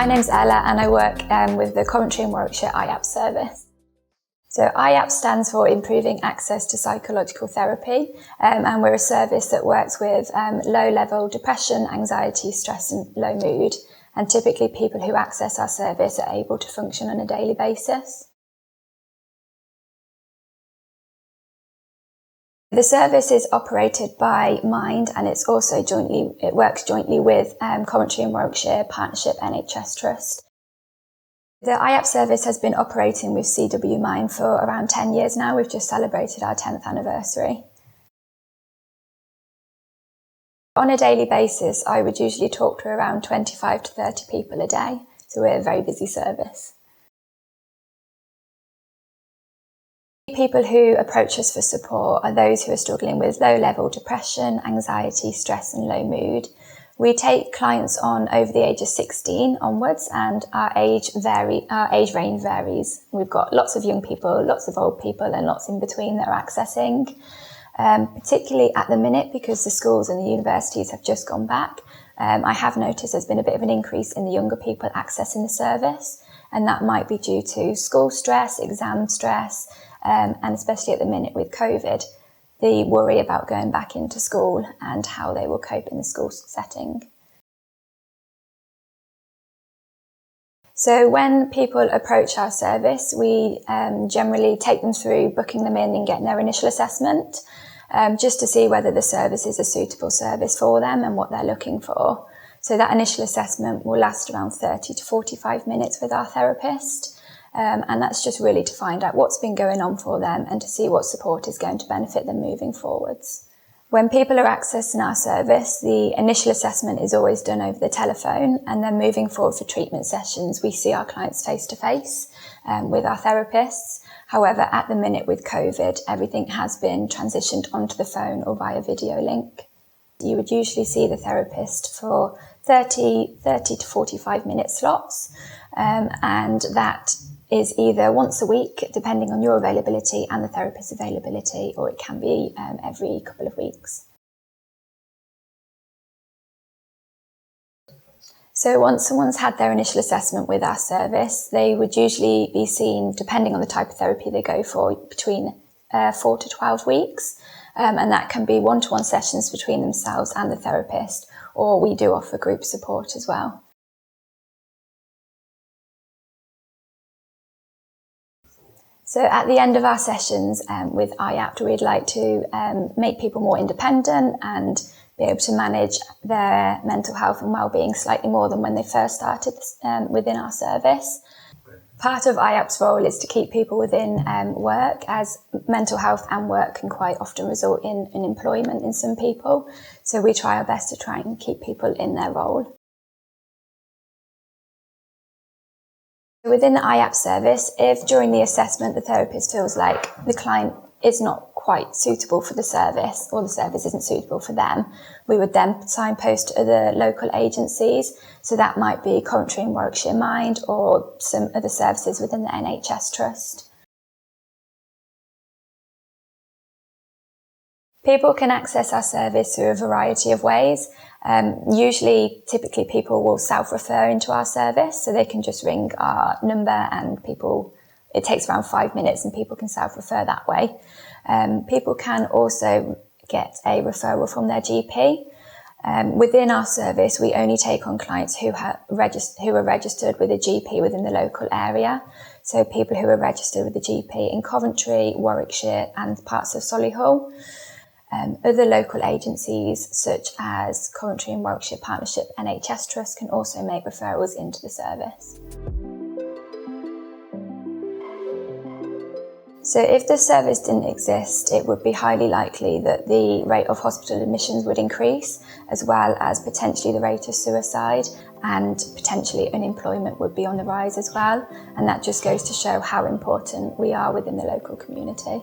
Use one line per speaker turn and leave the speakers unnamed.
My name's Ella and I work with the Coventry and Warwickshire IAPT service. So IAPT stands for Improving Access to Psychological Therapy, and we're a service that works with low-level depression, anxiety, stress and low mood, and typically people who access our service are able to function on a daily basis. The service is operated by Mind and it works jointly with Coventry and Warwickshire Partnership NHS Trust. The IAPT service has been operating with CW Mind for around 10 years now. We've just celebrated our 10th anniversary. On a daily basis, I would usually talk to around 25 to 30 people a day, so we're a very busy service. People who approach us for support are those who are struggling with low-level depression, anxiety, stress and low mood. We take clients on over the age of 16 onwards, and our age range varies. We've got lots of young people, lots of old people and lots in between that are accessing. Particularly at the minute, because the schools and the universities have just gone back, I have noticed there's been a bit of an increase in the younger people accessing the service, and that might be due to school stress, exam stress, and especially at the minute with COVID, the worry about going back into school and how they will cope in the school setting. So when people approach our service, we generally take them through booking them in and getting their initial assessment, just to see whether the service is a suitable service for them and what they're looking for. So that initial assessment will last around 30 to 45 minutes with our therapist. And that's just really to find out what's been going on for them and to see what support is going to benefit them moving forwards. When people are accessing our service, the initial assessment is always done over the telephone, and then moving forward for treatment sessions, we see our clients face to face with our therapists. However, at the minute with COVID, everything has been transitioned onto the phone or via video link. You would usually see the therapist for 30 to 45 minute slots, and that is either once a week, depending on your availability and the therapist's availability, or it can be every couple of weeks. So once someone's had their initial assessment with our service, they would usually be seen, depending on the type of therapy they go for, between 4 to 12 weeks. And that can be one-to-one sessions between themselves and the therapist, or we do offer group support as well. So at the end of our sessions with IAPT, we'd like to make people more independent and be able to manage their mental health and well-being slightly more than when they first started within our service. Part of IAPT's role is to keep people within work, as mental health and work can quite often result in employment in some people. So we try our best to try and keep people in their role. Within the IAPT service, if during the assessment the therapist feels like the client is not quite suitable for the service or the service isn't suitable for them, we would then signpost to other local agencies. So that might be Coventry and Warwickshire Mind or some other services within the NHS Trust. People can access our service through a variety of ways. Typically people will self-refer into our service, so they can just ring our number and it takes around 5 minutes and people can self-refer that way. People can also get a referral from their GP. Within our service, we only take on clients who are registered with a GP within the local area. So people who are registered with a GP in Coventry, Warwickshire and parts of Solihull. Other local agencies such as Coventry and Warwickshire Partnership NHS Trust can also make referrals into the service. So if the service didn't exist, it would be highly likely that the rate of hospital admissions would increase, as well as potentially the rate of suicide, and potentially unemployment would be on the rise as well. And that just goes to show how important we are within the local community.